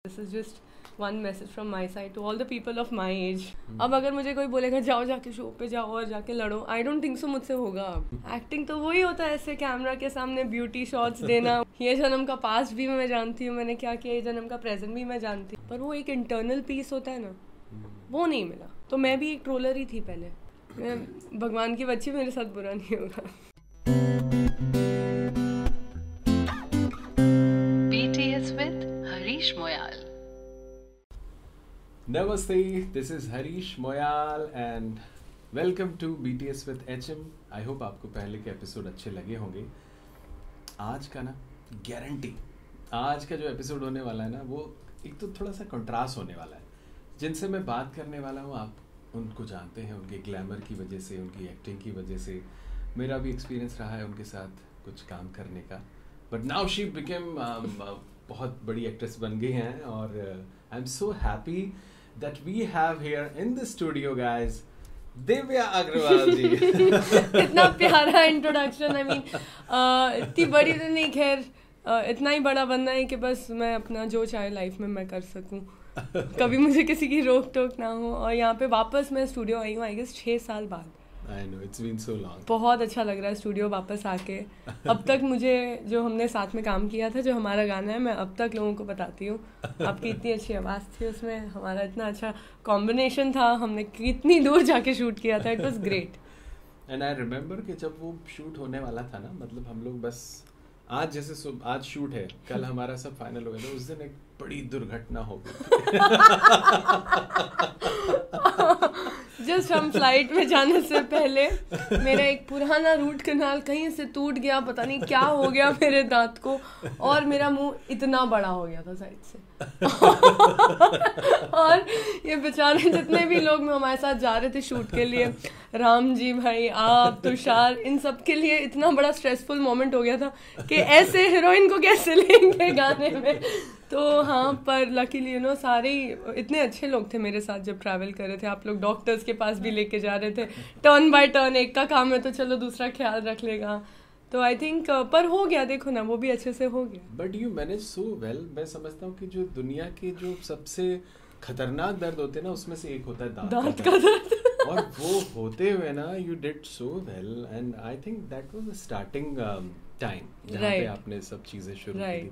This is just one message from my side to all the people of my age. अब अगर मुझे कोई बोलेगा जाओ जाके शो पे जाओ और जाके लड़ो, आई डोंट थिंक सो मुझसे होगा. अब एक्टिंग तो वही होता है, ऐसे कैमरा के सामने ब्यूटी शॉट्स देना. ये जन्म का पास्ट भी मैं जानती हूँ मैंने क्या किया, ये जन्म का प्रेजेंट भी मैं जानती हूँ, पर वो एक इंटरनल पीस होता है ना, वो नहीं मिला. तो मैं भी एक ट्रोलर ही थी पहले. मैं भगवान की बच्ची, मेरे साथ बुरा नहीं होगा. BTS with Harish Moyal. Namaste, this is Harish Moyal and welcome to BTS with HM. I hope आपको पहले के एपिसोड अच्छे लगे होंगे. आज का ना गारंटी, आज का जो एपिसोड होने वाला है ना, वो एक तो थोड़ा सा कंट्रास्ट होने वाला है. जिनसे मैं बात करने वाला हूँ आप उनको जानते हैं, उनके ग्लैमर की वजह से, उनकी एक्टिंग की वजह से. मेरा भी एक्सपीरियंस रहा है उनके साथ कुछ काम करने का. बट नाउ शी बिकेम बहुत बड़ी एक्ट्रेस बन गई हैं और I am so happy that we have here in the studio guys Divya Agarwal ji. इतना प्यारा इंट्रोडक्शन. आई मीन इतनी बड़ी तो नहीं, खैर इतना ही बड़ा बनना है कि बस मैं अपना जो चाहे लाइफ में मैं कर सकूं, कभी मुझे किसी की रोक टोक ना हो. और यहाँ पे वापस मैं स्टूडियो आई हूँ आई गेस 6 साल बाद. I know, it's been so long. बहुत अच्छा लग रहा है स्टूडियो वापस आके. अब तक मुझे जो हमने साथ में काम किया था, जो हमारा गाना है, मैं अब तक लोगों को बताती हूँ. आपकी इतनी अच्छी आवाज़ थी उसमें, हमारा इतना अच्छा कॉम्बिनेशन था, हमने कितनी दूर जाके शूट किया था. It was great. And I remember कि जब वो शूट होने वाला था ना, मतलब हम लोग बस आज जैसे आज शूट है, कल हमारा सब फाइनल हो गया था, उस दिन एक बड़ी दुर्घटना हो गई. जस्ट हम फ्लाइट में जाने से पहले मेरा एक पुराना रूट कनाल कहीं से टूट गया, पता नहीं क्या हो गया मेरे दांत को, और मेरा मुंह इतना बड़ा हो गया था साइड से. और ये बेचारे जितने भी लोग हमारे साथ जा रहे थे शूट के लिए, राम जी भाई, आप, तुषार, इन सब के लिए इतना बड़ा स्ट्रेसफुल मोमेंट हो गया था कि ऐसे हीरोइन को कैसे लेंगे गाने में. तो हाँ, पर लकीली यू नो सारे इतने अच्छे लोग थे मेरे साथ जब ट्रैवल कर रहे थे. आप लोग डॉक्टर्स के पास भी लेके जा रहे थे, टर्न बाय टर्न. एक का काम है तो चलो दूसरा ख्याल रख लेगा. तो आई थिंक पर हो गया, देखो ना, वो भी अच्छे से हो गया. But you manage so well. मैं समझता हूँ कि जो दुनिया के जो सबसे खतरनाक दर्द होते हैं ना, उसमें से एक होता है दांत का दर्द. और वो होते हुए ना you did so well and I think that was the starting time जहाँ पे आपने सब चीजें शुरू की.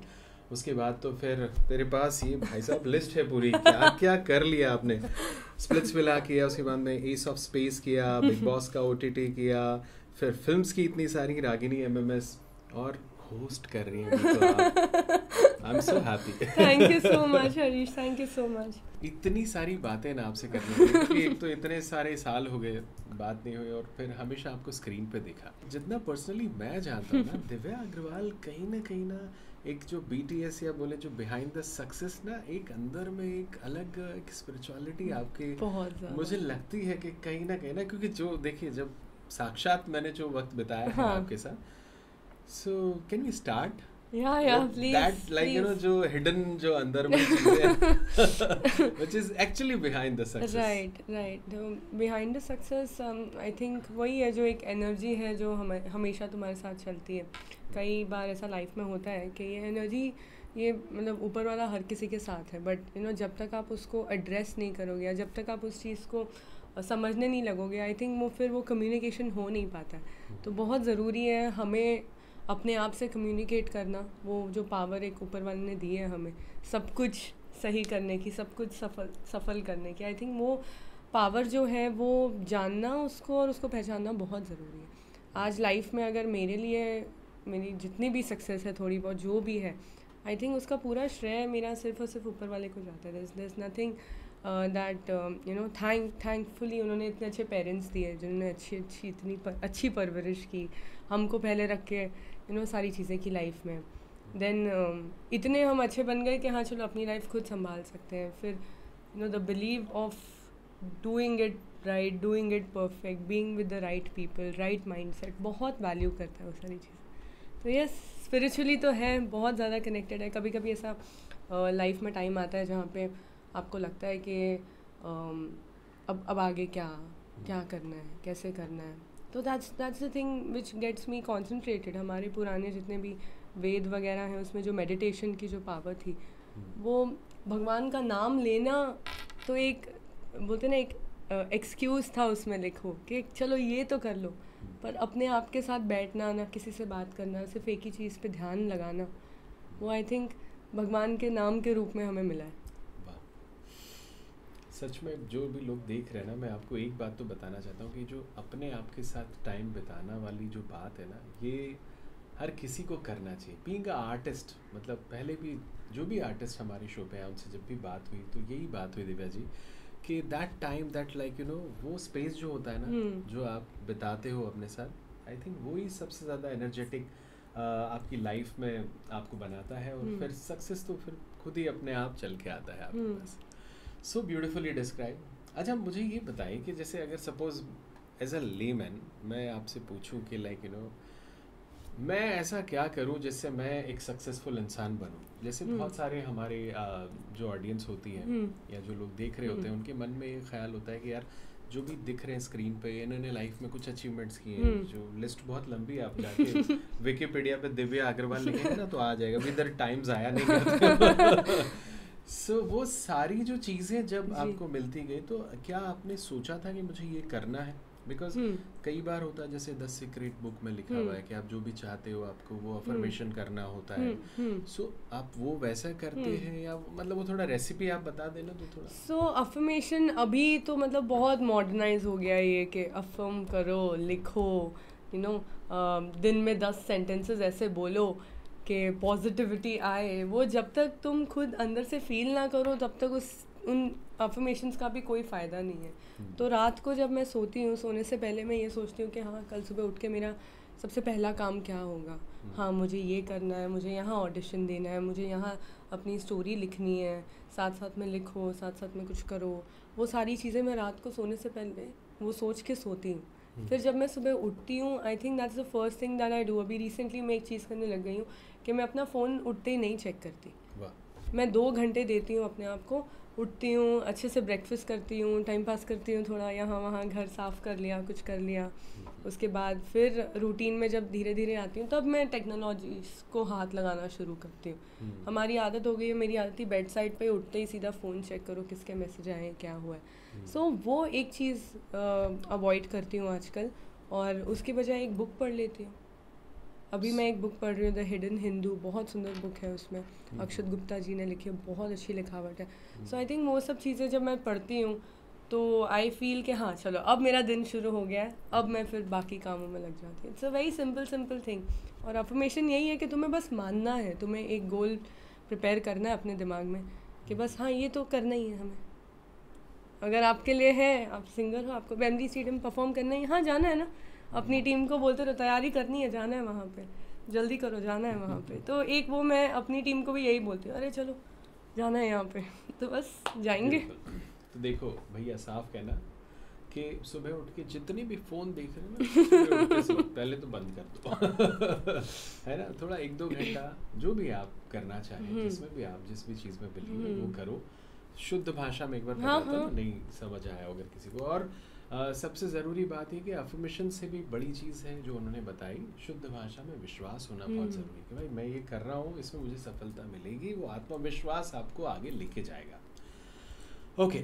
उसके बाद तो फिर तेरे पास ये भाई साहब लिस्ट है पूरी, क्या क्या कर लिया आपने. स्प्लिट्स विला किया, उसके बाद में एस ऑफ स्पेस किया, बिग बॉस का OTT किया, फिर फिल्म्स की इतनी सारी, रागिनी MMS, और होस्ट कर रही हैं. तो आई am so happy. Thank you so much Harish, thank you so much. इतनी सारी बातें ना आपसे करने की, एक तो इतने सारे साल हो गए बात नहीं हुई, और फिर हमेशा आपको स्क्रीन पे देखा. जितना पर्सनली मैं जानता हूँ ना, दिव्या अग्रवाल कहीं ना एक जो BTS या बोले जो बिहाइंड द सक्सेस ना, एक अंदर में एक अलग एक स्पिरिचुअलिटी आपके बहुत मुझे लगती है कि कहीं ना, क्योंकि जो देखिए जब साक्षात मैंने जो वक्त बिताया है आपके साथ, so can we start please that like you know जो हिडन जो अंदर में चीजें which is actually behind the success. Right behind the success I think वही है जो एक एनर्जी है जो हमेशा तुम्हारे साथ चलती है. कई बार ऐसा लाइफ में होता है कि ये एनर्जी, ये मतलब ऊपर वाला हर किसी के साथ है, बट यू नो जब तक आप उसको एड्रेस नहीं करोगे या जब तक आप उस चीज़ को समझने नहीं लगोगे, आई थिंक वो कम्युनिकेशन हो नहीं पाता. तो बहुत ज़रूरी है हमें अपने आप से कम्युनिकेट करना. वो जो पावर एक ऊपर वाले ने दी है हमें सब कुछ सही करने की, सब कुछ सफल करने की, आई थिंक वो पावर जो है वो जानना उसको और उसको पहचानना बहुत ज़रूरी है. आज लाइफ में अगर मेरे लिए मेरी जितनी भी सक्सेस है, थोड़ी बहुत जो भी है, आई थिंक उसका पूरा श्रेय मेरा सिर्फ और सिर्फ ऊपर वाले को जाता है. There is nothing that you know thankfully उन्होंने इतने अच्छे पेरेंट्स दिए जिन्होंने इतनी अच्छी परवरिश की, हमको पहले रख के यू नो सारी चीज़ें की लाइफ में. देन इतने हम अच्छे बन गए कि हाँ चलो अपनी लाइफ खुद संभाल सकते हैं. फिर you know the believe of doing it right, doing it perfect, being with the right people, right mindset, बहुत वैल्यू करता है वो सारी चीज़ें. तो यस, स्पिरिचुअली तो है, बहुत ज़्यादा कनेक्टेड है. कभी कभी ऐसा लाइफ में टाइम आता है जहाँ पे आपको लगता है कि अब आगे क्या करना है, कैसे करना है. तो that's the thing which gets me concentrated. हमारे पुराने जितने भी वेद वगैरह हैं उसमें जो मेडिटेशन की जो पावर थी, वो भगवान का नाम लेना तो एक बोलते ना एक एक्सक्यूज़ था उसमें लिखो कि चलो ये तो कर लो, पर अपने आप के साथ बैठना, ना किसी से बात करना, सिर्फ एक ही चीज़ पे ध्यान लगाना, वो आई थिंक भगवान के नाम के रूप में हमें मिला है। सच में जो भी लोग देख रहे हैं ना, मैं आपको एक बात तो बताना चाहता हूँ कि जो अपने आप के साथ टाइम बिताना वाली जो बात है ना, ये हर किसी को करना चाहिए। बीइंग अ आर्टिस्ट, मतलब पहले भी जो भी आर्टिस्ट हमारे शो पे हैं उनसे जब भी बात हुई तो यही बात हुई दिव्या जी कि दैट टाइम दैट लाइक वो स्पेस जो होता है ना, जो आप बिताते हो अपने साथ, आई थिंक वही सबसे ज़्यादा एनर्जेटिक आपकी लाइफ में आपको बनाता है, और फिर सक्सेस तो फिर खुद ही अपने आप चल के आता है आपके पास। So beautifully describe. अच्छा, मुझे ये बताइए कि जैसे अगर सपोज एज अ लेमैन मैं आपसे पूछूं कि लाइक मैं ऐसा क्या करूं जिससे मैं एक सक्सेसफुल इंसान बनूं। जैसे बहुत सारे हमारे जो ऑडियंस होती है या जो लोग देख रहे होते हैं, उनके मन में ये ख्याल होता है कि यार जो भी दिख रहे हैं स्क्रीन पे, इन्होंने लाइफ में कुछ अचीवमेंट्स किए हैं, जो लिस्ट बहुत लंबी है, आप जाके विकिपीडिया पे दिव्या अग्रवाल लिखेंगे ना तो आ जाएगा, विदर टाइम्स आया नहीं करते। सो वो सारी जो चीज़ें जब आपको मिलती गई तो क्या आपने सोचा था कि मुझे ये करना है? बिकॉज कई बार होता है जैसे द सीक्रेट बुक में लिखा हुआ है कि आप जो भी चाहते हो आपको वो अफर्मेशन करना होता है। सो आप वो वैसा करते हैं या मतलब वो थोड़ा रेसिपी आप बता देना तो थोड़ा। सो अफर्मेशन अभी तो मतलब बहुत मॉडर्नाइज हो गया है ये कि अफर्म करो, लिखो, दिन में 10 सेंटेंसेस ऐसे बोलो कि पॉजिटिविटी आए। वो जब तक तुम खुद अंदर से फील ना करो तब तक उन अफर्मेशंस का भी कोई फ़ायदा नहीं है। तो रात को जब मैं सोती हूँ, सोने से पहले मैं ये सोचती हूँ कि हाँ कल सुबह उठ के मेरा सबसे पहला काम क्या होगा। हाँ मुझे ये करना है, मुझे यहाँ ऑडिशन देना है, मुझे यहाँ अपनी स्टोरी लिखनी है, साथ साथ में लिखो, साथ साथ में कुछ करो। वो सारी चीज़ें मैं रात को सोने से पहले वो सोच के सोती हूँ। फिर जब मैं सुबह उठती हूँ, I think that's the first thing that I do. अभी रिसेंटली मैं एक चीज़ करने लग गई हूँ कि मैं अपना फ़ोन उठते ही नहीं चेक करती। मैं 2 घंटे देती हूँ अपने आप को। उठती हूँ, अच्छे से ब्रेकफास्ट करती हूँ, टाइम पास करती हूँ, थोड़ा यहाँ वहाँ घर साफ़ कर लिया, कुछ कर लिया। उसके बाद फिर रूटीन में जब धीरे धीरे आती हूँ तब मैं टेक्नोलॉजी को हाथ लगाना शुरू करती हूँ। हमारी आदत हो गई है, मेरी आदत थी बेड साइड पे उठते ही सीधा फ़ोन चेक करो किसके मैसेज आए हैं, क्या हुआ है। सो वो एक चीज़ अवॉइड करती हूँ आजकल, और उसकी बजाय एक बुक पढ़ लेती हूँ। अभी मैं एक बुक पढ़ रही हूँ, द हिडन हिंदू, बहुत सुंदर बुक है। उसमें अक्षत गुप्ता जी ने लिखी है, बहुत अच्छी लिखावट है। सो आई थिंक वो सब चीज़ें जब मैं पढ़ती हूँ तो आई फील कि हाँ चलो अब मेरा दिन शुरू हो गया है, अब मैं फिर बाकी कामों में लग जाती हूँ। It's a very simple thing. और अफर्मेशन यही है कि तुम्हें बस मानना है, तुम्हें एक गोल प्रिपेयर करना है अपने दिमाग में कि बस हाँ ये तो करना ही है हमें। अगर आपके लिए है, आप सिंगर हो, आपको वेम्बली स्टेडियम परफॉर्म करना है, हाँ जाना है ना, अपनी टीम को बोलते रहो तैयारी करनी है, जाना है वहाँ पे, जल्दी करो, जाना है वहाँ पे। तो एक वो मैं अपनी टीम को भी यही बोलती हूँ, अरे चलो जाना है यहाँ पे, तो बस जाएंगे। तो देखो भैया, साफ कहना कि सुबह उठ के जितने भी फ़ोन देख रहे हैं ना, पहले तो बंद कर दो। है ना, थोड़ा 1-2 घंटा जो भी आप करना चाहें, जिसमें भी आप जिस भी चीज़ में बिलीव वो करो। शुद्ध भाषा में एक बार बताता ना, नहीं समझ आया अगर किसी को। और सबसे ज़रूरी बात है कि अफर्मेशन से भी बड़ी चीज़ है जो उन्होंने बताई, शुद्ध भाषा में विश्वास होना बहुत ज़रूरी है कि भाई मैं ये कर रहा हूँ, इसमें मुझे सफलता मिलेगी। वो आत्मविश्वास आपको आगे लेके जाएगा। ओके,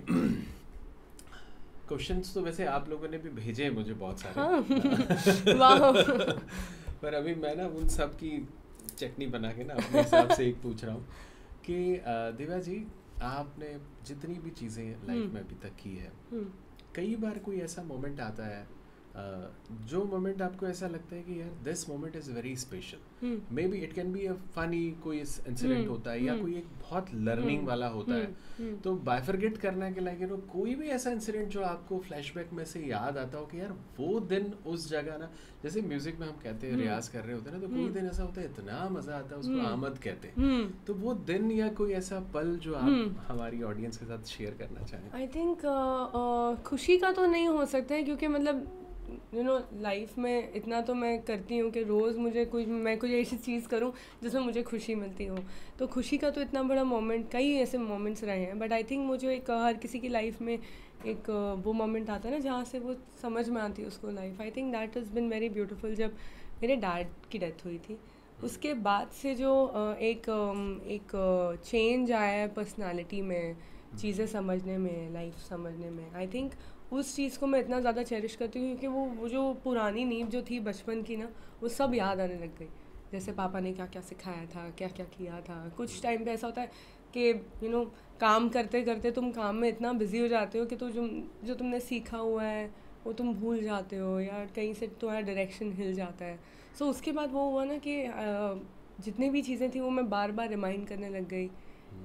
क्वेश्चंस तो वैसे आप लोगों ने भी भेजे हैं मुझे बहुत सारे। वाह। पर अभी मैं ना उन सब की चटनी बना के ना अपने हिसाब से एक पूछ रहा हूँ कि दिव्या जी, आपने जितनी भी चीज़ें लाइफ में अभी तक की है, कई बार कोई ऐसा मोमेंट आता है जो मोमेंट आपको ऐसा लगता है कि यार this moment is very special. May be it can be a funny कोई इंसिडेंट होता है या कोई एक बहुत लर्निंग वाला होता है। तो बाइफरगेट करना है कि लाइक कोई भी ऐसा इंसिडेंट जो आपको फ्लैशबैक में से याद आता हो कि यार वो दिन उस जगह ना, जैसे म्यूजिक में हम कहते हैं रियाज कर रहे होते हैं ना, तो कोई दिन ऐसा होता है इतना मजा आता है, उसको आमद कहते हैं। तो वो दिन या कोई ऐसा पल जो आप हमारी ऑडियंस के साथ शेयर करना चाहें। आई थिंक खुशी का तो नहीं हो सकता है, क्योंकि मतलब लाइफ में इतना तो मैं करती हूँ कि रोज़ मैं कुछ ऐसी चीज़ करूँ जिसमें मुझे खुशी मिलती हो। तो खुशी का तो इतना बड़ा मोमेंट, कई ऐसे मोमेंट्स रहे हैं, बट आई थिंक मुझे एक हर किसी की लाइफ में एक वो मोमेंट आता है ना जहाँ से वो समझ में आती है उसको life. I think that has been very beautiful. जब मेरे डैड की डेथ हुई थी, उसके बाद से जो एक चेंज आया है पर्सनालिटी में, चीज़ें समझने में, लाइफ समझने में, आई थिंक उस चीज़ को मैं इतना ज़्यादा चेरिश करती हूँ क्योंकि वो जो पुरानी नींव जो थी बचपन की ना, वो सब याद आने लग गई। जैसे पापा ने क्या क्या सिखाया था, क्या क्या किया था। कुछ टाइम पे ऐसा होता है कि काम करते करते तुम काम में इतना बिजी हो जाते हो कि तो जो तुमने सीखा हुआ है वो तुम भूल जाते हो, या कहीं से तुम्हारा डायरेक्शन हिल जाता है। सो उसके बाद वो हुआ ना कि जितनी भी चीज़ें थी वो मैं बार बार रिमाइंड करने लग गई।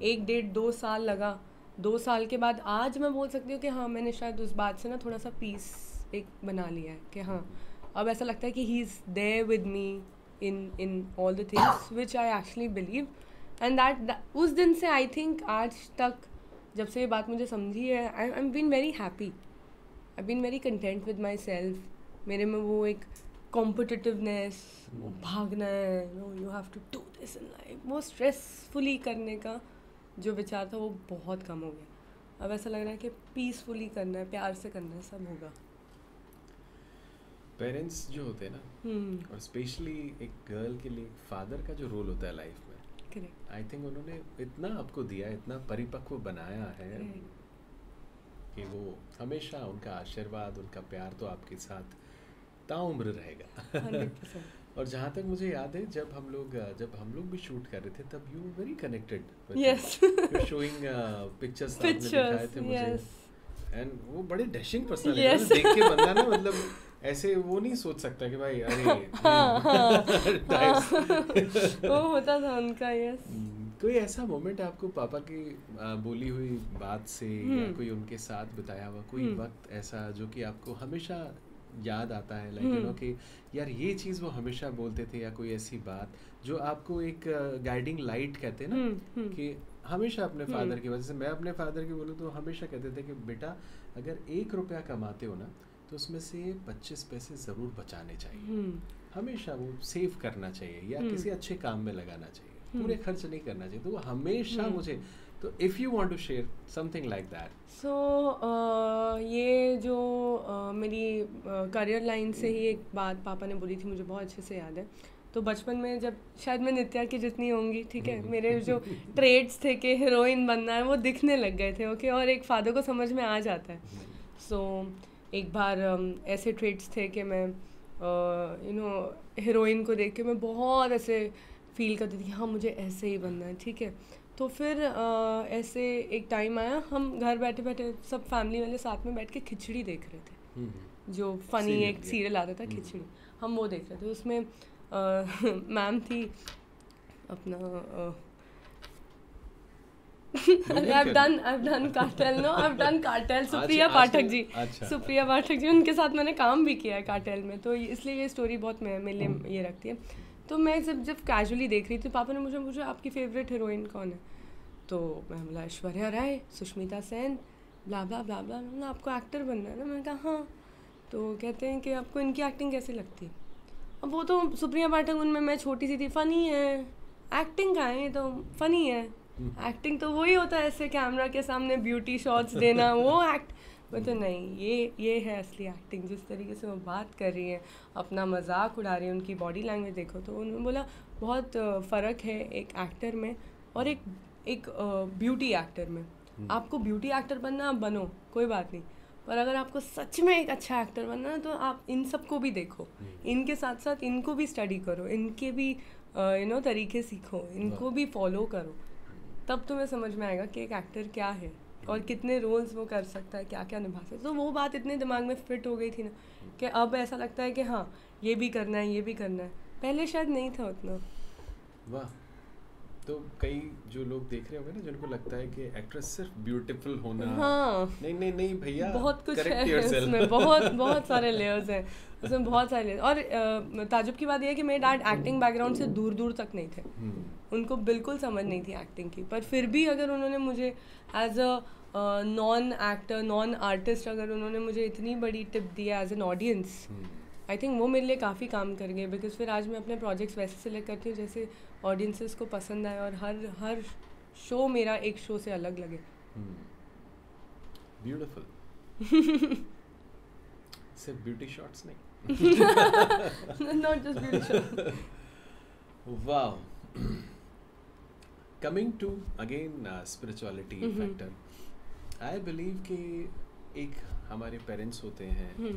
1 1.5 2 साल लगा। 2 साल के बाद आज मैं बोल सकती हूँ कि हाँ, मैंने शायद उस बात से ना थोड़ा सा पीस एक बना लिया है कि हाँ, अब ऐसा लगता है कि he is there with me in all the things which I actually believe. And that उस दिन से आई थिंक आज तक जब से ये बात मुझे समझी है, I am been very happy, I been very content with myself. मेरे में वो एक कॉम्पिटिटिवनेस, वो भागना है, you have to do this in life, वो स्ट्रेसफुली करने का जो विचार था वो बहुत कम हो गया। अब ऐसा लग रहा है कि पीसफुली करना है, प्यार से करना है, सब होगा। पेरेंट्स जो होते हैं ना, और स्पेशली एक गर्ल के लिए फादर का जो रोल होता है लाइफ में, करेक्ट, आई थिंक उन्होंने इतना आपको दिया, इतना परिपक्व बनाया है कि वो हमेशा उनका आशीर्वाद, उनका प्यार तो आपके साथ ताउम्र रहेगा। 100%। और जहाँ तक मुझे याद है, जब हम लोग भी शूट कर रहे थे, तब you very connected, yes, you showing pictures आपने दिखाए थे मुझे, एंड वो बड़े डैशिंग पर्सनालिटी है, देख के बंदा ना मतलब ऐसे वो नहीं सोच सकता कि भाई अरे वो होता था उनका। यस, कोई ऐसा मोमेंट आपको पापा की बोली हुई बात से या कोई उनके साथ बिताया हुआ कोई वक्त ऐसा जो कि आपको हमेशा याद आता है, लाइक यू नो कि यार ये चीज़ वो हमेशा बोलते थे, या कोई ऐसी बात जो आपको एक गाइडिंग लाइट कहते हैं ना, कि हमेशा अपने फादर की वजह से, मैं अपने फादर की बोलूँ तो हमेशा कहते थे कि बेटा अगर 1 रुपया कमाते हो ना तो उसमें से 25 पैसे ज़रूर बचाने चाहिए, हमेशा वो सेव करना चाहिए या किसी अच्छे काम में लगाना चाहिए, पूरे खर्च नहीं करना चाहिए। तो वो हमेशा मुझे, तो if you want to share something like that. So ये जो मेरी करियर लाइन से ही एक बात पापा ने बोली थी, मुझे बहुत अच्छे से याद है। तो बचपन में जब, शायद मैं नित्या की जितनी होंगी, ठीक है, मेरे जो ट्रेड्स थे कि हीरोइन बनना है वो दिखने लग गए थे, ओके, और एक फादर को समझ में आ जाता है। सो एक बार ऐसे ट्रेड्स थे कि मैं हीरोइन को देख के मैं बहुत ऐसे फील करती थी, हाँ मुझे ऐसे ही बनना है, ठीक है। तो फिर ऐसे एक टाइम आया, हम घर बैठे बैठे सब फैमिली वाले साथ में बैठ के खिचड़ी देख रहे थे, जो फनी एक सीरियल आता था खिचड़ी, हम वो देख रहे थे। उसमें मैम थी अपना I've done Cartel, no I've done Cartel, Supriya Pathak ji, Supriya Pathak ji, उनके साथ मैंने काम भी किया है कार्टेल में, तो इसलिए ये स्टोरी बहुत मेरे लिए ये रखती है। तो मैं जब कैजुअली देख रही थी, पापा ने मुझे पूछा आपकी फेवरेट हीरोइन कौन है, तो मैं बोला ऐश्वर्या राय, सुष्मिता सेन, ब्ला ब्ला ब्ला ब्ला, आपको एक्टर बनना है ना? मैंने कहा हाँ। तो कहते हैं कि आपको इनकी एक्टिंग कैसी लगती है? अब वो तो सुप्रिया पाठक, उनमें मैं छोटी सी थी, फ़नी है, एक्टिंग का है, तो फ़नी है, एक्टिंग तो वही होता है ऐसे कैमरा के सामने ब्यूटी शॉट्स देना, वो एक्ट। मैं तो नहीं, ये है असली एक्टिंग। जिस तरीके से वो बात कर रही है, अपना मजाक उड़ा रही है, उनकी बॉडी लैंग्वेज देखो। तो उन्होंने बोला बहुत फ़र्क है एक एक्टर में और एक ब्यूटी एक्टर में। आपको ब्यूटी एक्टर बनना, आप बनो, कोई बात नहीं, पर अगर आपको सच में एक अच्छा एक्टर बनना है तो आप इन सबको भी देखो, इनके साथ साथ इनको भी स्टडी करो, इनके भी तरीके सीखो, इनको भी फॉलो करो, तब तुम्हें समझ में आएगा कि एक एक्टर क्या है और कितने रोल्स वो कर सकता है, क्या क्या निभा सकता है। तो वो बात इतने दिमाग में फिट हो गई थी ना कि अब ऐसा लगता है कि हाँ ये भी करना है, ये भी करना है। पहले शायद नहीं था उतना। वाह। तो कई जो लोग देख रहे होंगे ना, जिनको लगता है कि एक्ट्रेस सिर्फ ब्यूटीफुल होना, हाँ, नहीं भैया, बहुत कुछ है इसमें, बहुत सारे लेयर्स हैं उसमें, बहुत सारे लेयर्स। और ताजुब की बात यह है कि मेरे डैड एक्टिंग बैकग्राउंड से दूर दूर तक नहीं थे, उनको बिल्कुल समझ नहीं थी एक्टिंग की, पर फिर भी अगर उन्होंने मुझे as a non actor, non artist, अगर उन्होंने मुझे इतनी बड़ी टिप दी है as an audience, I think वो मेरे लिए काफ़ी काम कर गए। बिकॉज फिर आज मैं अपने प्रोजेक्ट्स वैसे सिलेक्ट करती हूँ जैसे ऑडियंसेस को पसंद आए और हर शो मेरा एक शो से अलग लगे। ब्यूटीफुल। सिर्फ ब्यूटी शॉट्स नहीं, not just beauty shots. Wow. Coming to again spirituality Mhm. factor. I believe कि एक हमारे पेरेंट्स होते हैं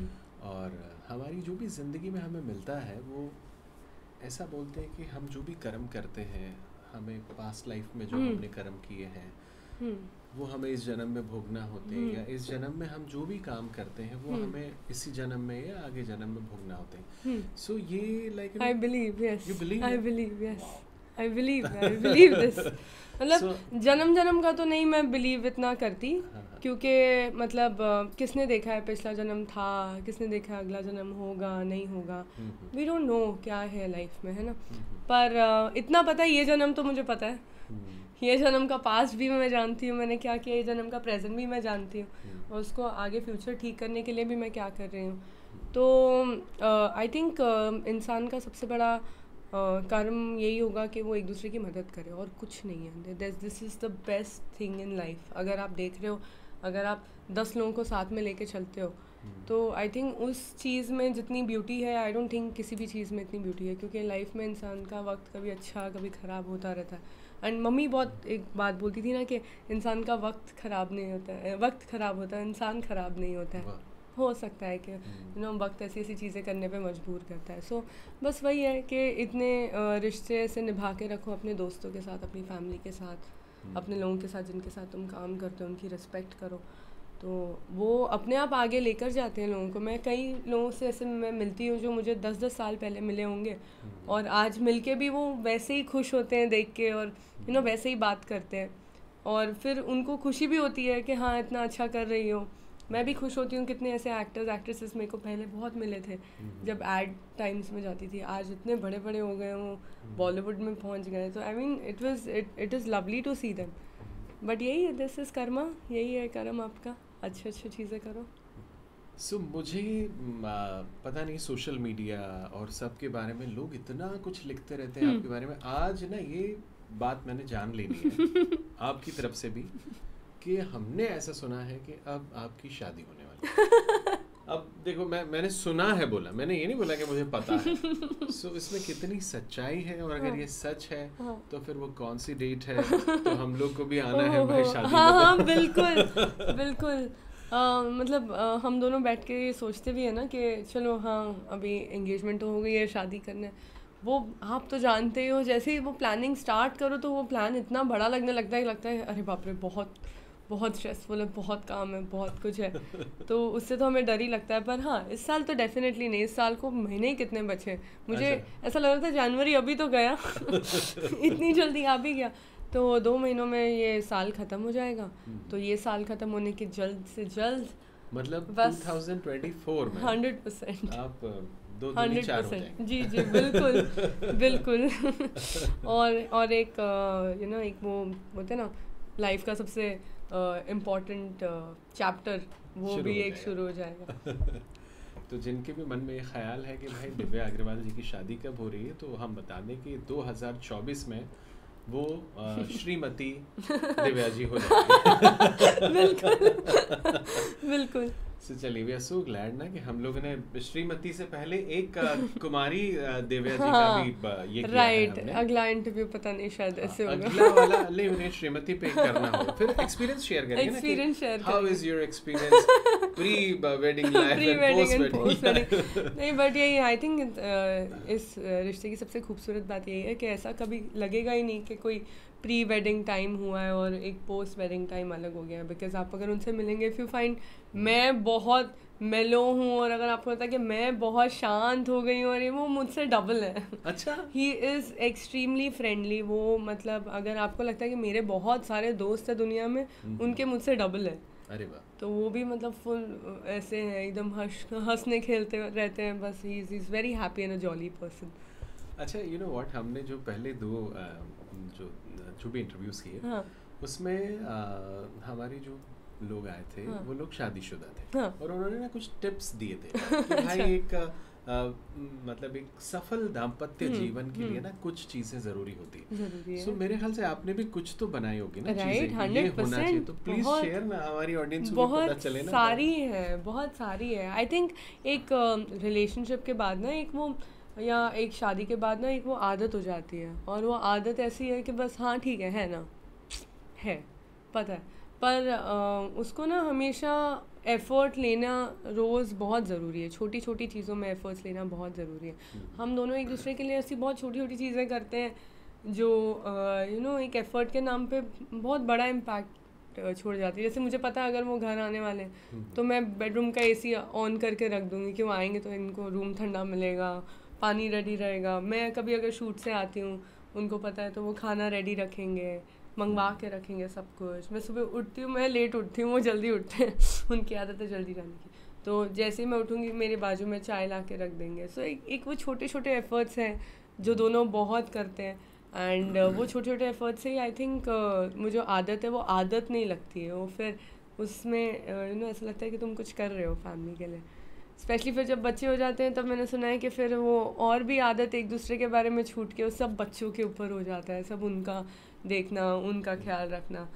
और हमारी जो भी ज़िंदगी में हमें मिलता है वो ऐसा बोलते हैं कि हम जो भी कर्म करते हैं हमें पास्ट लाइफ में जो हमने कर्म किए हैं वो हमें इस जन्म में भोगना होते हैं या इस जन्म में हम जो भी काम करते हैं वो हमें इसी जन्म में या आगे जन्म में भोगना होते हैं. सो ये like I believe, yes. You believe I that? believe, yes. I believe this. मतलब So- जन्म का तो नहीं मैं बिलीव इतना करती हाँ. क्योंकि मतलब किसने देखा है पिछला जन्म था, किसने देखा है अगला जन्म होगा नहीं होगा, वी डोंट नो क्या है लाइफ में, है ना. पर इतना पता है ये जन्म तो मुझे पता है, ये जन्म का पास्ट भी मैं जानती हूँ मैंने क्या किया, ये जन्म का प्रेजेंट भी मैं जानती हूँ और उसको आगे फ्यूचर ठीक करने के लिए भी मैं क्या कर रही हूँ. तो आई थिंक इंसान का सबसे बड़ा कर्म यही होगा कि वो एक दूसरे की मदद करे और कुछ नहीं है. This is the best thing in life. अगर आप देख रहे हो, अगर आप 10 लोगों को साथ में लेके चलते हो तो आई थिंक उस चीज़ में जितनी ब्यूटी है आई डोंट थिंक किसी भी चीज़ में इतनी ब्यूटी है, क्योंकि लाइफ में इंसान का वक्त कभी अच्छा कभी ख़राब होता रहता है. एंड मम्मी बहुत एक बात बोलती थी ना कि इंसान का वक्त ख़राब नहीं होता है, वक्त ख़राब होता है, इंसान ख़राब नहीं होता है. हो सकता है कि वक्त ऐसी ऐसी चीज़ें करने पे मजबूर करता है. सो बस वही है कि इतने रिश्ते ऐसे निभा के रखो अपने दोस्तों के साथ, अपनी फैमिली के साथ, अपने लोगों के साथ जिनके साथ तुम काम करते हो, उनकी रिस्पेक्ट करो तो वो अपने आप आगे लेकर जाते हैं लोगों को. मैं कई लोगों से ऐसे मैं मिलती हूँ जो मुझे 10-10 साल पहले मिले होंगे और आज मिलके भी वो वैसे ही खुश होते हैं देख के और वैसे ही बात करते हैं और फिर उनको खुशी भी होती है कि हाँ इतना अच्छा कर रही हो. मैं भी खुश होती हूँ. कितने ऐसे एक्टर्स एक्ट्रेसेस मेरे को पहले बहुत मिले थे जब एड टाइम्स में जाती थी, आज इतने बड़े बड़े हो गए, वो बॉलीवुड में पहुँच गए. तो I mean it is lovely to see them. But यही है, दिस इज़ कर्मा, यही है कर्म आपका, अच्छी अच्छी चीज़ें करो. सो मुझे पता नहीं सोशल मीडिया और सब के बारे में लोग इतना कुछ लिखते रहते हैं आपके बारे में. आज ना ये बात मैंने जान लेनी है आपकी तरफ से भी कि हमने ऐसा सुना है कि अब आपकी शादी होने वाली है. अब देखो मैंने सुना है बोला, मैंने ये नहीं बोला कि मुझे पता है. सो इसमें कितनी सच्चाई है और अगर ये सच है तो फिर वो कौन सी डेट है तो हम लोग को भी आना है भाई शादी में. हाँ बिल्कुल बिल्कुल. मतलब हम दोनों बैठ के ये सोचते भी है ना कि चलो हाँ अभी एंगेजमेंट तो हो गई है, शादी करना है. वो आप तो जानते ही हो, जैसे ही वो प्लानिंग स्टार्ट करो तो वो प्लान इतना बड़ा लगने लगता है अरे बाप रे बहुत बहुत स्ट्रेसफुल है, बहुत काम है, बहुत कुछ है. तो उससे तो हमें डर ही लगता है. पर हाँ इस साल तो डेफिनेटली नहीं. इस साल को महीने ही कितने बचे, मुझे ऐसा लग रहा था जनवरी अभी तो गया इतनी जल्दी आ भी गया. तो 2 महीनों में ये साल ख़त्म हो जाएगा. तो ये साल ख़त्म होने के जल्द से जल्द मतलब बस 2024 में 100% आप 2-4 जी जी बिल्कुल बिल्कुल. और एक एक वो बोलते हैं ना लाइफ का सबसे इम्पोर्टेंट चैप्टर, वो भी एक शुरू हो जाएगा. तो जिनके भी मन में ये ख्याल है कि भाई दिव्या अग्रवाल जी की शादी कब हो रही है तो हम बता दें कि 2024 में वो श्रीमती दिव्या जी हो जाएगी. बिल्कुल बिल्कुल. So चलिए वी आर सो ग्लैड ना कि हम लोगों ने श्रीमती से पहले एक कुमारी दिव्या जी का भी ये किया राइट. है. अगला इंटरव्यू पता नहीं शायद ऐसे होगा. अगला वाला ले उन्हें श्रीमती पे करना हो, फिर एक्सपीरियंस शेयर करिए ना. Experience share how is your experience pre wedding life pre wedding and post wedding. Wedding. नहीं बट यही आई थिंक इस रिश्ते की सबसे खूबसूरत बात यही है कि ऐसा कभी लगेगा ही नहीं कि कोई प्री वेडिंग टाइम हुआ है और एक पोस्ट वेडिंग टाइम अलग हो गया है. बिकॉज आप अगर उनसे मिलेंगे, इफ़ यू फाइंड मैं बहुत मेलो हूँ और अगर आपको लगता है कि मैं बहुत शांत हो गई हूँ और ये वो मुझसे डबल है. अच्छा. He is extremely friendly. वो मतलब अगर आपको लगता है कि मेरे बहुत सारे दोस्त हैं दुनिया में, उनके मुझसे डबल है. अरे वाह. तो वो भी मतलब फुल ऐसे हैं, एकदम हंसने खेलते रहते हैं. बस he is very happy and a jolly person. अच्छा यू नो व्हाट, हमने जो पहले दो जो भी इंटरव्यूज किए उसमें हमारी जो लोग आए थे वो लोग शादीशुदा थे और उन्होंने ना कुछ टिप्स दिए थे कि भाई एक मतलब एक सफल दाम्पत्य जीवन के लिए ना कुछ चीजें जरूरी होती है. सो मेरे ख्याल से आपने भी कुछ तो बनाई होगी ना चीजें, ये होना चाहिए. तो प्लीज शेयर ना, हमारी ऑडियंस को पता चले ना. बहुत सारी है. आई थिंक एक रिलेशनशिप के बाद ना एक वो या एक शादी के बाद ना एक वो आदत हो जाती है, और वो आदत ऐसी है कि बस हाँ ठीक है ना, है पता है, पर उसको ना हमेशा एफ़र्ट लेना रोज़ बहुत ज़रूरी है। छोटी छोटी चीज़ों में एफ़र्ट्स लेना बहुत ज़रूरी है। हम दोनों एक दूसरे के लिए ऐसी बहुत छोटी छोटी चीज़ें करते हैं जो एक एफ़र्ट के नाम पे बहुत बड़ा इम्पैक्ट छोड़ जाती है। जैसे मुझे पता है अगर वो घर आने वाले हैं तो मैं बेडरूम का एसी ऑन करके रख दूँगी कि वो आएंगे तो इनको रूम ठंडा मिलेगा, पानी रेडी रहेगा। मैं कभी अगर शूट से आती हूँ, उनको पता है तो वो खाना रेडी रखेंगे, मंगवा के रखेंगे सब कुछ। मैं सुबह उठती हूँ, मैं लेट उठती हूँ, वो जल्दी उठते हैं उनकी आदत है जल्दी जाने की। तो जैसे ही मैं उठूँगी मेरे बाजू में चाय ला के रख देंगे। सो एक वो छोटे छोटे एफ़र्ट्स हैं जो दोनों बहुत करते हैं। एंड वो छोटे छोटे एफ़र्ट से ही आई थिंक मुझे जो आदत है वो आदत नहीं लगती है, वो फिर उसमें ऐसा लगता है कि तुम कुछ कर रहे हो फैमिली के लिए। स्पेशली फिर जब बच्चे हो जाते हैं तब मैंने सुना है कि फिर वो और भी आदत एक दूसरे के बारे में छूट के वो सब बच्चों के ऊपर हो जाता है, सब उनका देखना, उनका ख्याल रखना।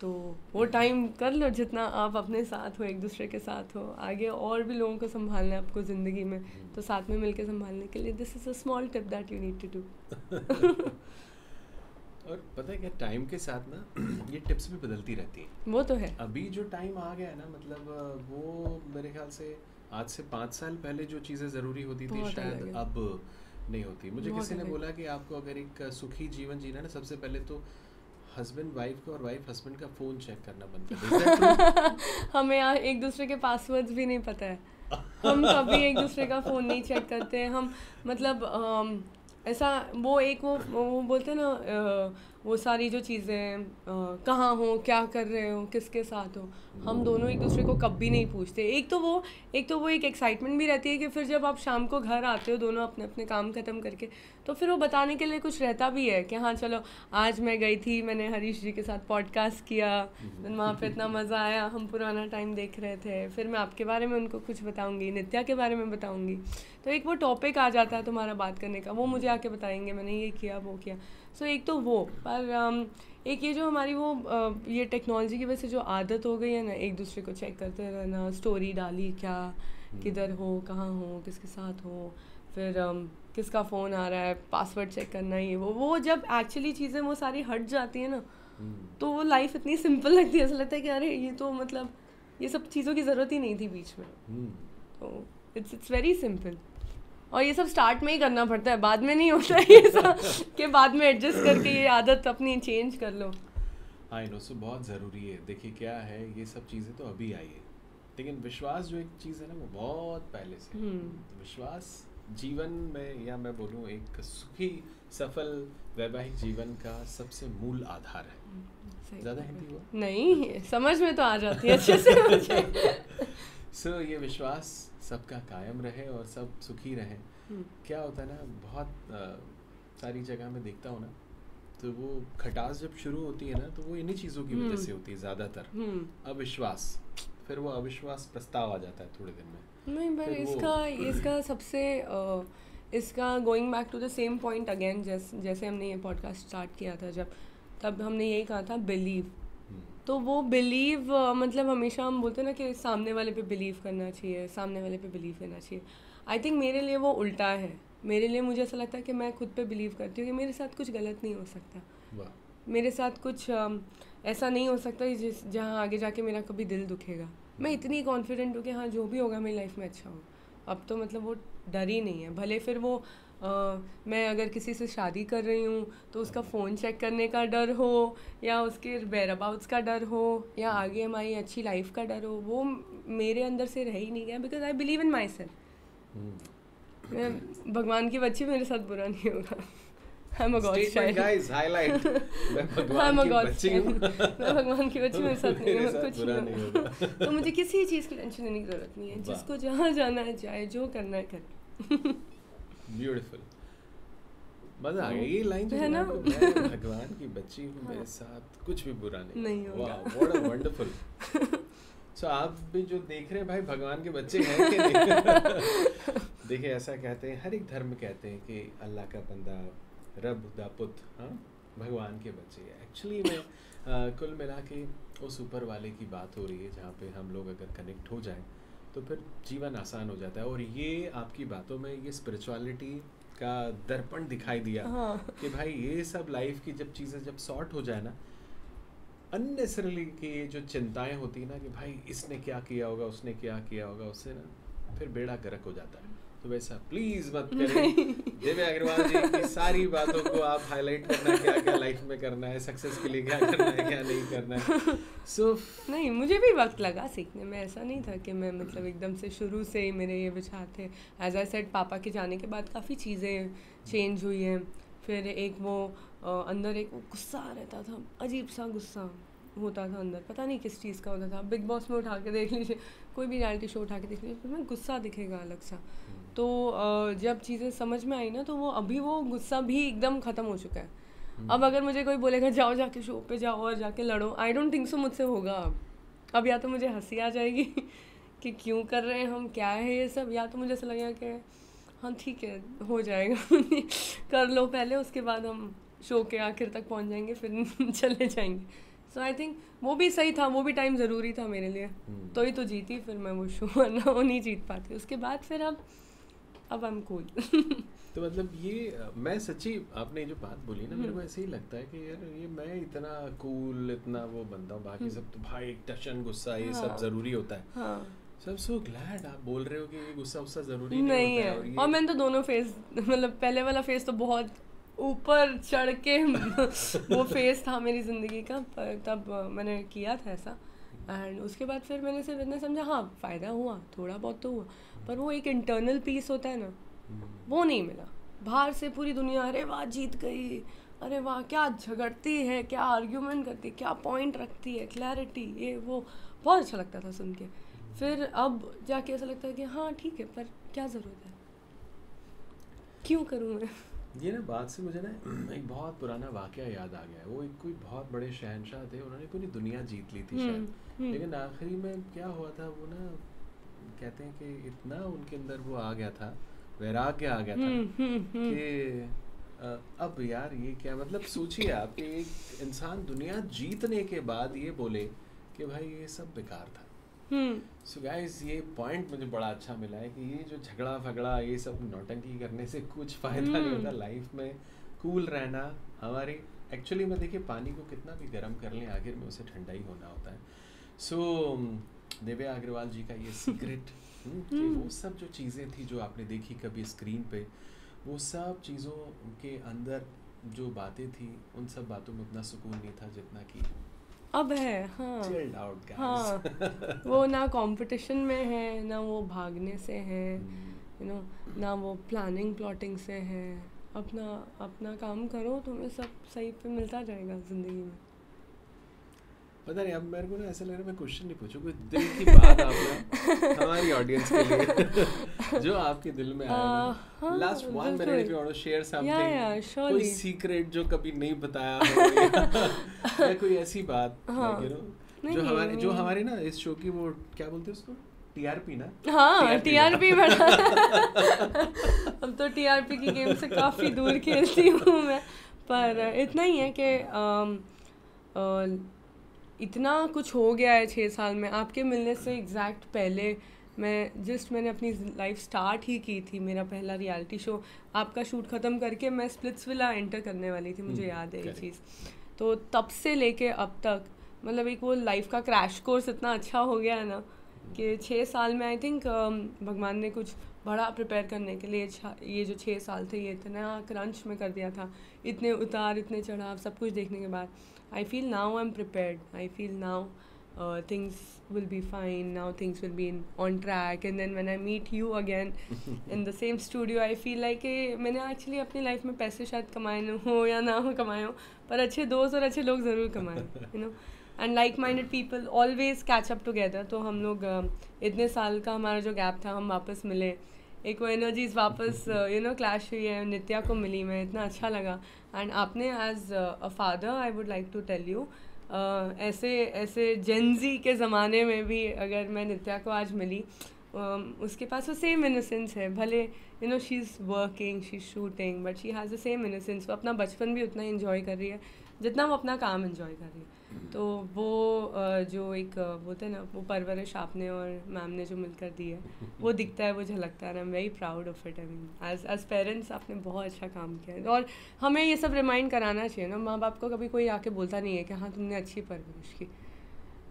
तो वो टाइम कर लो जितना आप अपने साथ हो, एक दूसरे के साथ हो। आगे और भी लोगों को संभालना है आपको ज़िंदगी में, तो साथ में मिलके संभालने के लिए this is a small tip that you need to do. और पता है क्या, टाइम के साथ ना ये टिप्स भी बदलती रहती हैं। वो तो है। अभी जो टाइम आ गया है ना, मतलब वो मेरे ख्याल से आज से 5 साल पहले जो चीज़ें ज़रूरी होती थी बहुत शायद अलग है। अब नहीं होती। मुझे बहुत किसी ने अलग। बोला कि आपको अगर एक सुखी जीवन जीना है ना, सबसे पहले तो हस्बैंड वाइफ का और वाइफ हस्बैंड का फ़ोन चेक करना बंद कर दे। Is that true? हमें यहाँ एक दूसरे के पासवर्ड्स भी नहीं पता है। हम कभी एक दूसरे का फ़ोन नहीं चेक करते हैं। हम मतलब ऐसा वो एक वो बोलते हैं ना, वो सारी जो चीज़ें कहाँ हो, क्या कर रहे हो, किसके साथ हो, हम दोनों एक दूसरे को कभी नहीं पूछते। एक तो वो एक एक्साइटमेंट भी रहती है कि फिर जब आप शाम को घर आते हो दोनों अपने अपने काम ख़त्म करके, तो फिर वो बताने के लिए कुछ रहता भी है कि हाँ चलो आज मैं गई थी, मैंने हरीश जी के साथ पॉडकास्ट किया, देन वहाँ पे इतना मज़ा आया, हम पुराना टाइम देख रहे थे। फिर मैं आपके बारे में उनको कुछ बताऊँगी, नित्या के बारे में बताऊँगी, तो एक वो टॉपिक आ जाता है तुम्हारा बात करने का, वो मुझे आके बताएंगे मैंने ये किया वो किया। सो एक तो वो, पर एक ये जो हमारी वो ये टेक्नोलॉजी की वजह से जो आदत हो गई है ना, एक दूसरे को चेक करते रहना, स्टोरी डाली क्या, किधर हो, कहाँ हो, किसके साथ हो, फिर किसका फ़ोन आ रहा है, पासवर्ड चेक करना, ये वो जब एक्चुअली चीज़ें वो सारी हट जाती है ना, तो वो लाइफ इतनी सिंपल लगती है। ऐसा लगता है कि अरे ये तो मतलब ये सब चीज़ों की ज़रूरत ही नहीं थी बीच में। तो इट्स वेरी सिंपल। और ये सब स्टार्ट में ही करना पड़ता है, बाद में नहीं होता है ये सब कि बाद में एडजस्ट करके ये आदत अपनी चेंज कर लो। आई नो, सो बहुत ज़रूरी है। देखिए क्या है, ये सब चीज़ें तो अभी आई है, लेकिन विश्वास जो एक चीज़ है ना, वो बहुत पहले से। विश्वास जीवन में, या मैं बोलूँ एक सुखी सफल वैवाहिक जीवन का सबसे मूल आधार है। ज़्यादा हिंदी हुआ नहीं, समझ में तो आ जाती है अच्छे से मुझे। सो ये विश्वास सबका कायम रहे और सब सुखी रहें। क्या होता है ना, बहुत सारी जगह में देखता हूँ ना, तो वो खटास जब शुरू होती है ना, तो वो इन्हीं चीज़ों की वजह से होती है ज़्यादातर। अविश्वास, फिर वो अविश्वास प्रस्ताव आ जाता है थोड़े दिन में। नहीं, पर इसका सबसे इसका going back to the same point again, जैसे हमने ये पॉडकास्ट स्टार्ट किया था जब, तब हमने यही कहा था बिलीव। तो वो बिलीव मतलब हमेशा हम बोलते हैं ना कि सामने वाले पे बिलीव करना चाहिए, सामने वाले पे बिलीव करना चाहिए। आई थिंक मेरे लिए वो उल्टा है। मेरे लिए मुझे ऐसा लगता है कि मैं खुद पे बिलीव करती हूँ कि मेरे साथ कुछ गलत नहीं हो सकता, मेरे साथ कुछ ऐसा नहीं हो सकता जहाँ आगे जाके मेरा कभी दिल दुखेगा। मैं इतनी कॉन्फिडेंट हूँ कि हाँ जो भी होगा मेरी लाइफ में अच्छा हो। अब तो मतलब वो डर ही नहीं है। भले फिर वो मैं अगर किसी से शादी कर रही हूँ तो उसका फ़ोन चेक करने का डर हो, या उसके वेयर अबाउट्स का डर हो, या आगे हमारी अच्छी लाइफ का डर हो, वो मेरे अंदर से रह ही नहीं गया, because I believe in my self. मैं भगवान की बच्ची, मेरे साथ बुरा नहीं होगा। I'm a God's child. Guys, highlight. मैं I'm a भगवान की God's बच्ची child. हूँ। मैं भगवान की बच्ची, मेरे साथ नहीं होगा, कुछ बुरा नहीं नहीं होगा। होगा। तो मुझे किसी चीज़ की टेंशन लेने की ज़रूरत नहीं है। जिसको जहाँ जाना है जाए, जो करना है करे। ब्यूटीफुल, मजा आ गया ये लाइन जो है ना? मैं भगवान की बच्ची हूँ, मेरे साथ कुछ भी बुरा नहीं होगा। वाह, व्हाट अ वंडरफुल। सो आप भी जो देख रहे हैं भाई, भगवान के बच्चे हैं कि नहीं? देखिए ऐसा कहते हैं, हर एक धर्म कहते हैं कि अल्लाह का बंदा, रब दा पुत, हाँ, भगवान के बच्चे। एक्चुअली में कुल मिला के उस ऊपर वाले की बात हो रही है, जहाँ पे हम लोग अगर कनेक्ट हो जाएं तो फिर जीवन आसान हो जाता है। और ये आपकी बातों में ये स्पिरिचुअलिटी का दर्पण दिखाई दिया कि भाई ये सब लाइफ की जब चीज़ें जब सॉर्ट हो जाए ना, अननेसेसरली की ये जो चिंताएं होती है ना कि भाई इसने क्या किया होगा, उसने क्या किया होगा, उससे ना फिर बेड़ा गर्क हो जाता है। तो वैसा प्लीज मत करें। दिव्या अग्रवाल जी की सारी बातों को आप हाईलाइट करना, क्या क्या लाइफ में करना है, सक्सेस के लिए क्या करना है, क्या नहीं करना है। नहीं, मुझे भी वक्त लगा सीखने में। ऐसा नहीं था कि मैं मतलब एकदम से शुरू से ही मेरे ये विचार थे। एज आई सेड, पापा के जाने के बाद काफ़ी चीज़ें चेंज हुई हैं। फिर एक वो अंदर एक वो गुस्सा रहता था, अजीब सा गुस्सा होता था अंदर, पता नहीं किस चीज़ का होता था। बिग बॉस में उठा के देख लीजिए, कोई भी रियलिटी शो उठा के देख लीजिए, उसमें गुस्सा दिखेगा अलग सा। तो जब चीज़ें समझ में आई ना, तो वो अभी वो गुस्सा भी एकदम ख़त्म हो चुका है। अब अगर मुझे कोई बोलेगा जाओ जाके शो पे जाओ और जाके लड़ो, आई डोंट थिंक सो मुझसे होगा। अब या तो मुझे हंसी आ जाएगी कि क्यों कर रहे हैं हम, क्या है ये सब, या तो मुझे ऐसा लगेगा कि हाँ ठीक है हो जाएगा कर लो पहले, उसके बाद हम शो के आखिर तक पहुंच जाएंगे, फिर चले जाएंगे। सो आई थिंक वो भी सही था, वो भी टाइम ज़रूरी था मेरे लिए। तो ही तो जीती फिर मैं वो शो, वरना वो नहीं जीत पाती। उसके बाद फिर अब आई एम कूल। तो मतलब ये मैं सच्ची, आपने जो बात बोली ना, मेरे को ऐसे ही लगता है कि यार ये मैं इतना कूल, इतना वो बंदा हूँ, बाकी सब तो भाई टशन गुस्सा ये सब ज़रूरी होता है। हाँ, सब सो ग्लैड आप बोल रहे हो कि ये गुस्सा उस्सा ज़रूरी नहीं होता है। है। और मैंने तो दोनों फेज, मतलब पहले वाला फेज तो बहुत ऊपर चढ़ के वो फेज था मेरी ज़िंदगी का, पर तब मैंने किया था ऐसा। एंड उसके बाद फिर मैंने सिर्फ इतना समझा, हाँ फ़ायदा हुआ, थोड़ा बहुत तो हुआ, पर वो एक इंटरनल पीस होता है ना, वो नहीं मिला। बाहर से पूरी दुनिया अरे वाह जीत गई, अरे वाह क्या झगड़ती है, क्या आर्ग्यूमेंट करती है, क्या पॉइंट रखती है, क्लैरिटी, ये वो बहुत अच्छा लगता था सुन के। फिर अब जाके ऐसा लगता है कि हाँ ठीक है, पर क्या ज़रूरत है, क्यों करूँ मैं। ये ना बात से मुझे ना एक बहुत पुराना वाकया याद आ गया है। वो एक कोई बहुत बड़े शहंशाह थे, उन्होंने पूरी दुनिया जीत ली थी शायद, लेकिन आखिरी में क्या हुआ था, वो ना कहते हैं कि इतना उनके अंदर वो आ गया था, वैराग्य आ गया था कि अब यार ये क्या, मतलब सोचिए आप कि एक इंसान दुनिया जीतने के बाद ये बोले कि भाई ये सब बेकार था। सो गाइस, ये पॉइंट मुझे बड़ा अच्छा मिला है कि ये जो झगड़ा फगड़ा ये सब नौटंकी करने से कुछ फ़ायदा नहीं होता लाइफ में। कूल रहना हमारी एक्चुअली में, देखिए पानी को कितना भी गर्म कर लें, आखिर में उसे ठंडा ही होना होता है। सो दिव्या अग्रवाल जी का ये सीक्रेट कि वो सब जो चीज़ें थी जो आपने देखी कभी स्क्रीन पे, वो सब चीज़ों के अंदर जो बातें थी, उन सब बातों में उतना सुकून नहीं था जितना कि अब है। हाँ चिल्ड आउट गाइस। हाँ, वो ना कंपटीशन में है, ना वो भागने से है, यू नो, ना वो प्लानिंग प्लॉटिंग से है। अपना अपना काम करो, तुम्हें सब सही पे मिलता जाएगा ज़िंदगी में। पता नहीं, अब मेरे को ना ऐसा लग रहा है मैं क्वेश्चन नहीं पूछूं, कोई दिल की बात आप हमारी ऑडियंस के लिए जो आपके दिल में आया ना, last 1 minute if you want to share something, कोई सीक्रेट जो कभी नहीं बताया हो या कोई ऐसी बात, यू नो, जो हमारे ना इस शो की वो क्या बोलते हैं उसको, टीआरपी ना। हाँ, टीआरपी बढ़ा। अब तो टीआरपी की गेम से काफ़ी दूर खेलती हूँ मैं, पर इतना ही है कि इतना कुछ हो गया है 6 साल में। आपके मिलने से एग्जैक्ट पहले मैंने अपनी लाइफ स्टार्ट ही की थी। मेरा पहला रियलिटी शो आपका शूट ख़त्म करके मैं स्प्लिट्सविला एंटर करने वाली थी, मुझे याद है ये चीज़। तो तब से लेके अब तक मतलब एक वो लाइफ का क्रैश कोर्स इतना अच्छा हो गया है ना कि 6 साल में आई थिंक भगवान ने कुछ बड़ा प्रिपेयर करने के लिए ये जो 6 साल थे ये इतना क्रंच में कर दिया था। इतने उतार, इतने चढ़ाव, सब कुछ देखने के बाद I feel now I'm prepared. I feel now things will be fine. Now things will be on track. And then when I meet you again in the same studio, I feel like मैंने actually अपनी life में पैसे शायद कमाए हो या ना हो कमाए हो, पर अच्छे दोस्त और अच्छे लोग ज़रूर कमाए, you know. And like-minded people always catch up together. तो हम लोग इतने साल का हमारा जो गैप था, हम वापस मिले, एक वो एनर्जीज वापस यू नो क्लैश हुई है, नित्या को मिली मैं, इतना अच्छा लगा। एंड आपने as a father I would like to tell you, ऐसे जेनजी के ज़माने में भी अगर मैं नित्या को आज मिली, उसके पास वो सेम इनोसेंस है। भले you know she is working, she is shooting, but she has the same innocence. वो अपना बचपन भी उतना ही इन्जॉय कर रही है जितना वो अपना काम इन्जॉय कर रही है। तो वो जो एक बोलते हैं ना, वो परवरिश आपने और मैम ने जो मिलकर दी है, वो दिखता है, वो झलकता है। I am very proud of it. I mean as parents आपने बहुत अच्छा काम किया है, और हमें ये सब रिमाइंड कराना चाहिए ना। माँ बाप को कभी कोई आके बोलता नहीं है कि हाँ तुमने अच्छी परवरिश की।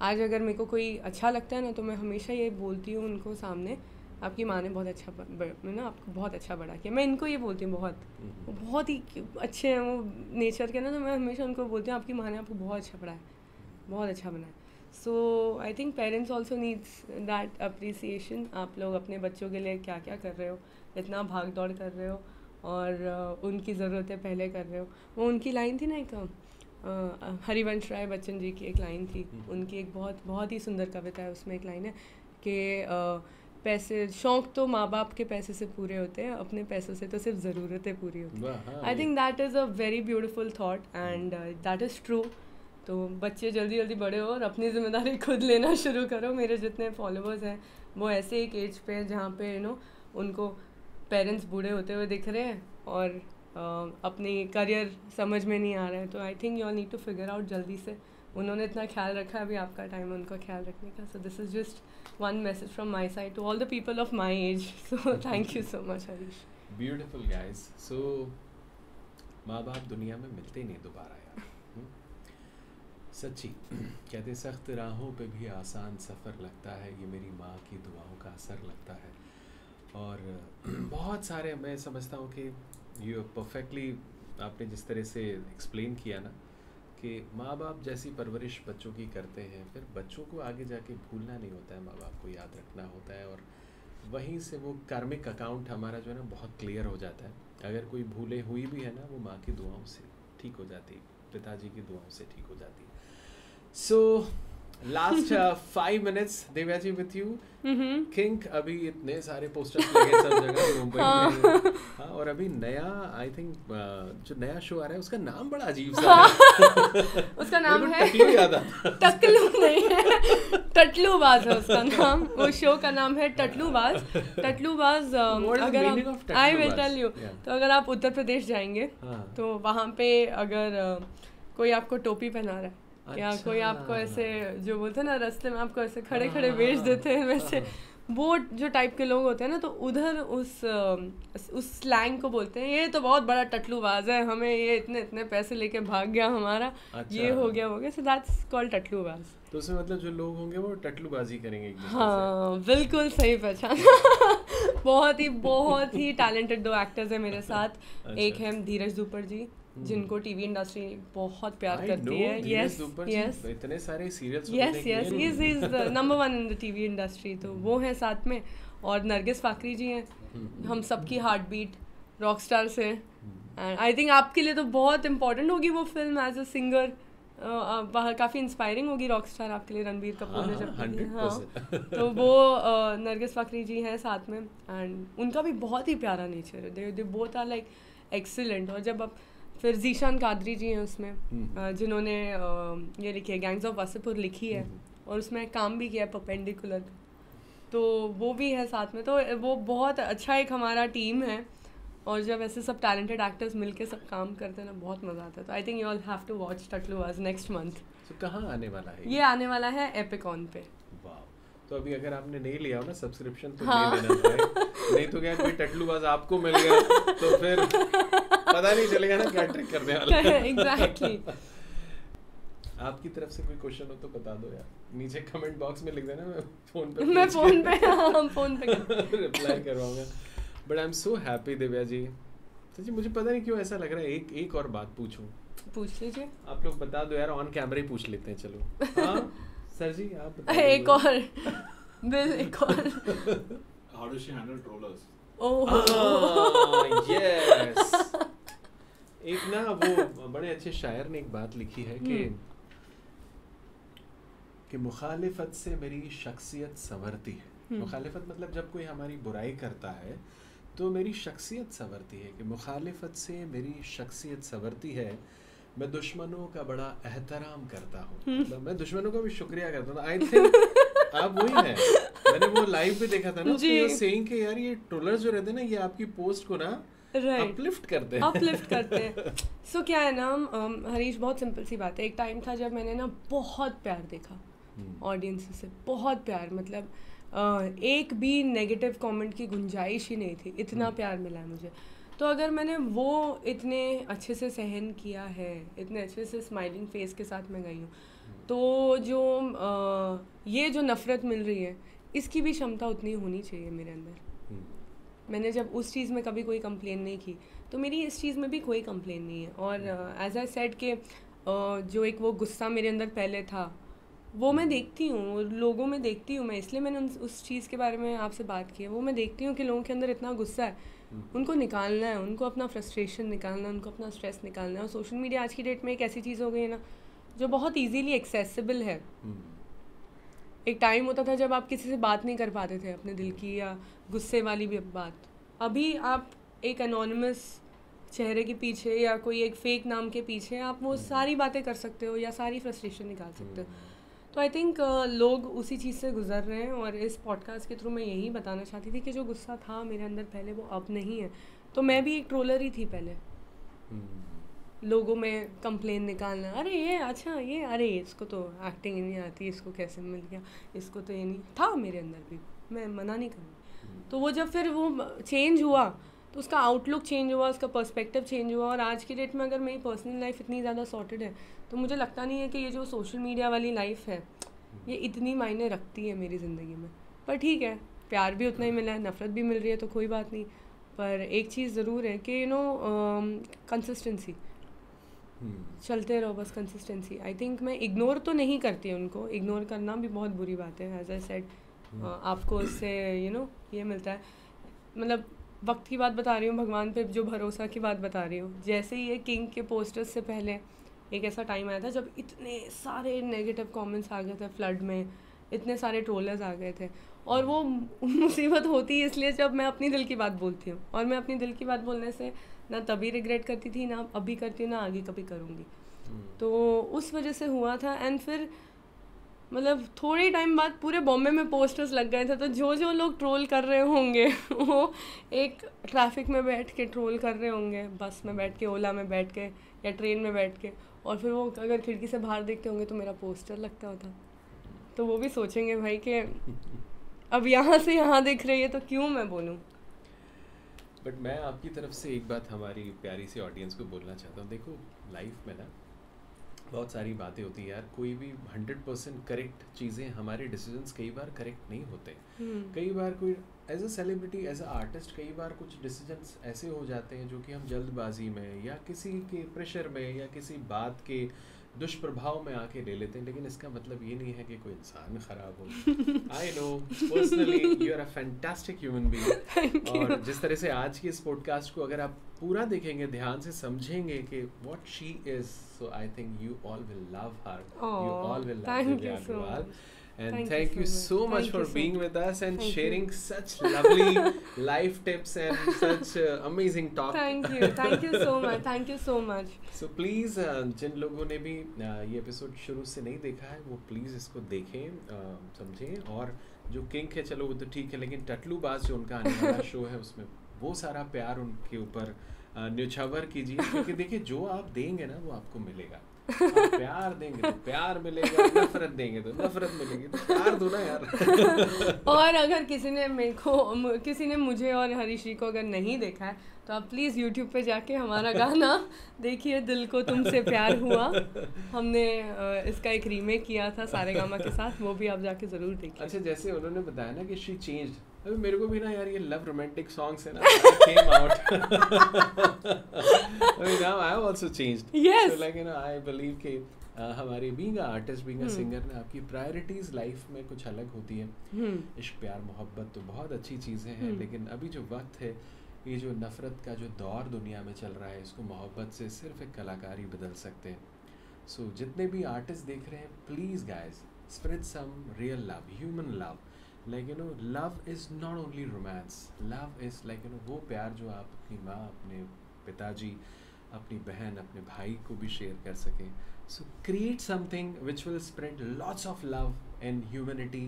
आज अगर मेरे को कोई अच्छा लगता है ना, तो मैं हमेशा ये बोलती हूँ उनको सामने, आपकी माँ ने बहुत अच्छा ना आपको बहुत अच्छा बड़ा किया। मैं इनको ये बोलती हूँ, वो बहुत ही अच्छे हैं वो नेचर के ना, तो मैं हमेशा उनको बोलती हूँ आपकी माँ ने आपको बहुत अच्छा पढ़ाया, बहुत अच्छा बनाया। So I think parents also needs that appreciation. आप लोग अपने बच्चों के लिए क्या क्या कर रहे हो, इतना भाग दौड़ कर रहे हो, और उनकी ज़रूरतें पहले कर रहे हो। वो उनकी लाइन थी ना, एक हरिवंश राय बच्चन जी की एक लाइन थी, उनकी एक बहुत बहुत ही सुंदर कविता है, उसमें एक लाइन है कि पैसे, शौक़ तो माँ बाप के पैसे से पूरे होते हैं, अपने पैसों से तो सिर्फ ज़रूरतें पूरी होती हैं। I think that is a very beautiful thought and that is true. तो बच्चे जल्दी जल्दी बड़े हो और अपनी ज़िम्मेदारी खुद लेना शुरू करो। मेरे जितने फॉलोअर्स हैं वो ऐसे एक एज पे हैं जहाँ पे उनको पेरेंट्स बूढ़े होते हुए दिख रहे हैं और अपनी करियर समझ में नहीं आ रहा है। तो I think you all need to figure out जल्दी से। उन्होंने इतना ख्याल रखा है, अभी आपका टाइम है उनका ख्याल रखने का। So this is just one message from my side to all the people of my age. So thank you so much Harish. Beautiful guys. So माँ बाप दुनिया में मिलते ही नहीं दोबारा यार। सच्ची कहते सख्त राहों पे भी आसान सफ़र लगता है, ये मेरी माँ की दुआओं का असर लगता है। और बहुत सारे मैं समझता हूँ कि यू परफेक्टली आपने जिस तरह से एक्सप्लेन किया ना कि माँ बाप जैसी परवरिश बच्चों की करते हैं, फिर बच्चों को आगे जाके भूलना नहीं होता है, माँ बाप को याद रखना होता है, और वहीं से वो कार्मिक अकाउंट हमारा जो है ना बहुत क्लियर हो जाता है। अगर कोई भूले हुई भी है ना, वो माँ की दुआओं से ठीक हो जाती है, पिताजी की दुआओं से ठीक हो जाती है। So last 5 minutes Divya ji with you. King अभी इतने सारे पोस्टर्स लगे सब जगह मुंबई में। हाँ, और अभी नया आई थिंक जो नया शो आ रहा है उसका नाम बड़ा अजीब सा है। उसका नाम है टकलू याद आता। टकलू नहीं है, टटलूबाज है उसका नाम। वो शो का नाम है टटलूबाज। टटलूबाज अगर आई विल टेल यू, तो अगर आप उत्तर प्रदेश जाएंगे तो वहाँ पे अगर कोई आपको टोपी पहना रहा है या कोई आपको ऐसे जो बोलते हैं ना रास्ते में आपको ऐसे खड़े खड़े बेच देते हैं, वैसे वो जो टाइप के लोग होते हैं ना, तो उधर उस स्लैंग को बोलते हैं ये तो बहुत बड़ा टटलूबाज है, हमें ये इतने इतने पैसे लेके भाग गया हमारा, ये हो गया। So that's called Tatlubaaz. तो उसमें मतलब जो लोग होंगे वो टटलूबाजी करेंगे एक दूसरे से। हाँ बिल्कुल सही पहचान। बहुत ही टैलेंटेड 2 एक्टर्स हैं मेरे साथ। एक है धीरज दुपर जी, जिनको टीवी इंडस्ट्री बहुत प्यार करती है। यस इतने सारे serials yes he is the number 1 in the TV industry, तो वो है साथ में। और नरगिस फाकरी जी हैं, हम सबकी हार्ट बीट रॉक स्टार से। एंड आई थिंक आपके लिए तो बहुत इंपॉर्टेंट होगी वो फिल्म एज अ सिंगर, काफ़ी इंस्पायरिंग होगी रॉक स्टार आपके लिए, रणबीर कपूर ने जब की। हाँ, तो वो नरगिस फाकरी जी हैं साथ में, एंड उनका भी बहुत ही प्यारा नेचर है। They both are like excellent. और जब आप फिर जीशान कादरी जी हैं उसमें, जिन्होंने ये लिखी है गैंग्स ऑफ वासेपुर लिखी है, और उसमें काम भी किया है परपेंडिकुलर, तो वो भी है साथ में। तो वो बहुत अच्छा एक हमारा टीम है, और जब ऐसे सब टैलेंटेड एक्टर्स मिलके सब काम करते हैं ना, बहुत मज़ा आता है। तो I think you all have to watch Tatlubaaz next month. तो कहाँ आने वाला है ये? आने वाला है एपिकॉन पे। वाह, तो अभी अगर आपने नहीं लिया हो ना सब्सक्रिप्शन तो ले लेना है। नहीं तो क्या कोई टटलूबाज आपको मिल गया तो फिर पता नहीं चलेगा ना क्या ट्रिक करने वाला है। एग्जैक्टली। आपकी तरफ से कोई क्वेश्चन हो तो बता दो यार, नीचे कमेंट बॉक्स में लिख देना, मैं फोन पे रिप्लाई करवाऊंगा। But I am so happy Divya ji. सच्ची मुझे पता नहीं क्यों ऐसा लग रहा है। एक और बात पूछूं? पूछ लीजिए। आप लोग बता दो यार, ऑन कैमरा ही पूछ लेते हैं। चलो हाँ सर जी आप बता एक और बिल एक और How does she handle trollers? Yes. एक ना वो बड़े अच्छे शायर ने एक बात लिखी है कि मुखालिफत से मेरी शख्सियत संवरती है। मुखालिफत मतलब जब कोई हमारी बुराई करता है तो मेरी शख्सियत संवरती है, कि मुखालिफत से मेरी शख्सियत संवरती है। मैं दुश्मनों का बड़ा एहतराम करता हूँ, मतलब मैं दुश्मनों का भी शुक्रिया करता हूँ। आई थिंक आप वही है। मैंने वो लाइव भी देखा था ना, उसमें सेइंग कि यार ये ट्रोलर्स जो रहते हैं ना, ये आपकी पोस्ट को ना Right. अपलिफ्ट करते हैं अपलिफ्ट करते हैं. सो क्या है ना हरीश, बहुत सिंपल सी बात है. एक टाइम था जब मैंने ना बहुत प्यार देखा ऑडियंस से, बहुत प्यार, मतलब एक भी नेगेटिव कमेंट की गुंजाइश ही नहीं थी, इतना प्यार मिला है मुझे. तो अगर मैंने वो इतने अच्छे से सहन किया है, इतने अच्छे से स्माइलिंग फेस के साथ मैं गई हूँ, तो जो ये जो नफ़रत मिल रही है, इसकी भी क्षमता उतनी होनी चाहिए मेरे अंदर. मैंने जब उस चीज़ में कभी कोई कंप्लेन नहीं की, तो मेरी इस चीज़ में भी कोई कंप्लेन नहीं है. और एज आई सेड के जो एक वो गुस्सा मेरे अंदर पहले था, वो मैं देखती हूँ, लोगों में देखती हूँ मैं, इसलिए मैंने उस चीज़ के बारे में आपसे बात की है. वो मैं देखती हूँ कि लोगों के अंदर इतना गुस्सा है, उनको निकालना है, उनको अपना फ्रस्ट्रेशन निकालना है, उनको अपना स्ट्रेस निकालना है. और सोशल मीडिया आज की डेट में एक ऐसी चीज़ हो गई है ना, जो बहुत ईजीली एक्सेसिबल है. एक टाइम होता था जब आप किसी से बात नहीं कर पाते थे अपने दिल की या गुस्से वाली भी बात. अभी आप एक एनोनिमस चेहरे के पीछे या कोई एक फेक नाम के पीछे आप वो सारी बातें कर सकते हो या सारी फ्रस्ट्रेशन निकाल सकते हो. तो आई थिंक लोग उसी चीज़ से गुजर रहे हैं. और इस पॉडकास्ट के थ्रू मैं यही बताना चाहती थी कि जो गुस्सा था मेरे अंदर पहले, वो अब नहीं है. तो मैं भी एक ट्रोलर ही थी पहले. लोगों में कंप्लेन निकालना, अरे ये अच्छा, ये अरे इसको तो एक्टिंग ही नहीं आती, इसको कैसे मिल गया, इसको तो ये नहीं था मेरे अंदर भी, मैं मना नहीं करूँगी. तो वो जब फिर वो चेंज हुआ, तो उसका आउटलुक चेंज हुआ, उसका पर्सपेक्टिव चेंज हुआ. और आज की डेट में अगर मेरी पर्सनल लाइफ इतनी ज़्यादा सॉर्टेड है, तो मुझे लगता नहीं है कि ये जो सोशल मीडिया वाली लाइफ है, ये इतनी मायने रखती है मेरी ज़िंदगी में. पर ठीक है, प्यार भी उतना ही मिला है, नफ़रत भी मिल रही है, तो कोई बात नहीं. पर एक चीज़ ज़रूर है कि कंसिस्टेंसी, चलते रहो बस, कंसिस्टेंसी. आई थिंक मैं इग्नोर तो नहीं करती उनको, इग्नोर करना भी बहुत बुरी बात है. एज आई सेड, आपको उससे ये मिलता है. मतलब वक्त की बात बता रही हूँ, भगवान पे जो भरोसा की बात बता रही हूँ. जैसे ही ये किंग के पोस्टर्स से पहले एक ऐसा टाइम आया था जब इतने सारे नेगेटिव कमेंट्स आ गए थे, फ्लड में इतने सारे ट्रोलर्स आ गए थे. और वो मुसीबत होती है इसलिए जब मैं अपनी दिल की बात बोलती हूँ. और मैं अपनी दिल की बात बोलने से ना तभी रिग्रेट करती थी, ना अभी करती हूँ, ना आगे कभी करूँगी. तो उस वजह से हुआ था. एंड फिर मतलब थोड़े टाइम बाद पूरे बॉम्बे में पोस्टर्स लग गए थे. तो जो लोग ट्रोल कर रहे होंगे वो एक ट्रैफिक में बैठ के ट्रोल कर रहे होंगे, बस में बैठ के, ओला में बैठ के या ट्रेन में बैठ के. और फिर वो अगर खिड़की से बाहर देखते होंगे तो मेरा पोस्टर लगता होता, तो वो भी सोचेंगे भाई कि अब यहाँ से यहाँ दिख रही है तो क्यों मैं बोलूँ. बट मैं आपकी तरफ से एक बात हमारी प्यारी सी ऑडियंस को बोलना चाहता हूँ. देखो, लाइफ में ना बहुत सारी बातें होती है यार. कोई भी 100% करेक्ट चीज़ें, हमारे डिसीजंस कई बार करेक्ट नहीं होते. कई बार कोई as a celebrity, as a artist, कई बार कुछ डिसीजंस ऐसे हो जाते हैं जो कि हम जल्दबाजी में या किसी के प्रेशर में या किसी बात के दुष्प्रभाव में आके ले लेते हैं. लेकिन इसका मतलब ये नहीं है कि कोई इंसान ख़राब हो. I know personally you are a fantastic human being. और जिस तरह से आज की इस पॉडकास्ट को अगर आप पूरा देखेंगे, ध्यान से समझेंगे कि what she is, so I think you all will love her. You all will love Divya Agarwal. And thank you so much for being with us and sharing such lovely life tips and such amazing talk. Thank you so much. Thank you so much. So please, जिन लोगों ने भी ये episode शुरू से नहीं देखा है, वो प्लीज़ इसको देखें, समझें. और जो किंग है, चलो वो तो ठीक है, लेकिन टटलूबाज जो उनका आने वाला शो है, उसमें वो सारा प्यार उनके ऊपर न्यौछावर कीजिए. क्योंकि देखिए, जो आप देंगे ना वो आपको मिलेगा. आप प्यार देंगे तो प्यार मिलेगा, नफरत देंगे तो नफरत मिलेगी. तो प्यार दो ना यार. और अगर किसी ने मुझे और हरीश जी को अगर नहीं देखा है, तो आप प्लीज़ YouTube पे जाके हमारा गाना देखिए, दिल को तुमसे प्यार हुआ. हमने इसका एक रीमेक किया था सारेगामा के साथ, वो भी आप जाके ज़रूर देखिए. अच्छा, जैसे उन्होंने बताया ना कि शी चेंज्ड, अभी मेरे को भी ना यार ये लव रोमांटिक सॉन्ग्स है ना, came out. I mean now I have also changed. Yes. So like I believe कि हमारी being a artist, being a singer ना, आपकी प्रायोरिटीज लाइफ में कुछ अलग होती हैं. इश्क, प्यार, मोहब्बत तो बहुत अच्छी चीज़ें हैं, लेकिन अभी जो वक्त है, ये जो नफ़रत का जो दौर दुनिया में चल रहा है, इसको मोहब्बत से सिर्फ एक कलाकार ही बदल सकते हैं. सो जितने भी आर्टिस्ट देख रहे हैं, please guys, spread some real love, human love. Like love is not only romance. Love is like वो प्यार जो आप अपनी माँ, अपने पिताजी, अपनी बहन, अपने भाई को भी शेयर कर सकें. So create something which will spread lots of love and humanity.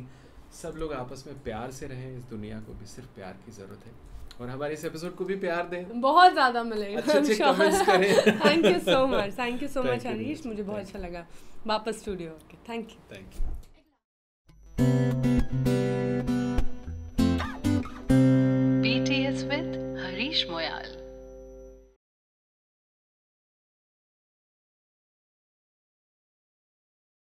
सब लोग आपस में प्यार से रहें. इस दुनिया को भी सिर्फ प्यार की ज़रूरत है. और हमारे इस एपिसोड को भी प्यार दें, बहुत ज़्यादा मिले, अच्छे कमेंट्स करें। Thank you so much, thank you so Thank much you, Harish, Neeraj. मुझे बहुत Thank अच्छा लगा वापस स्टूडियो आके, thank you. Thank you. BTS with Harish Moyal.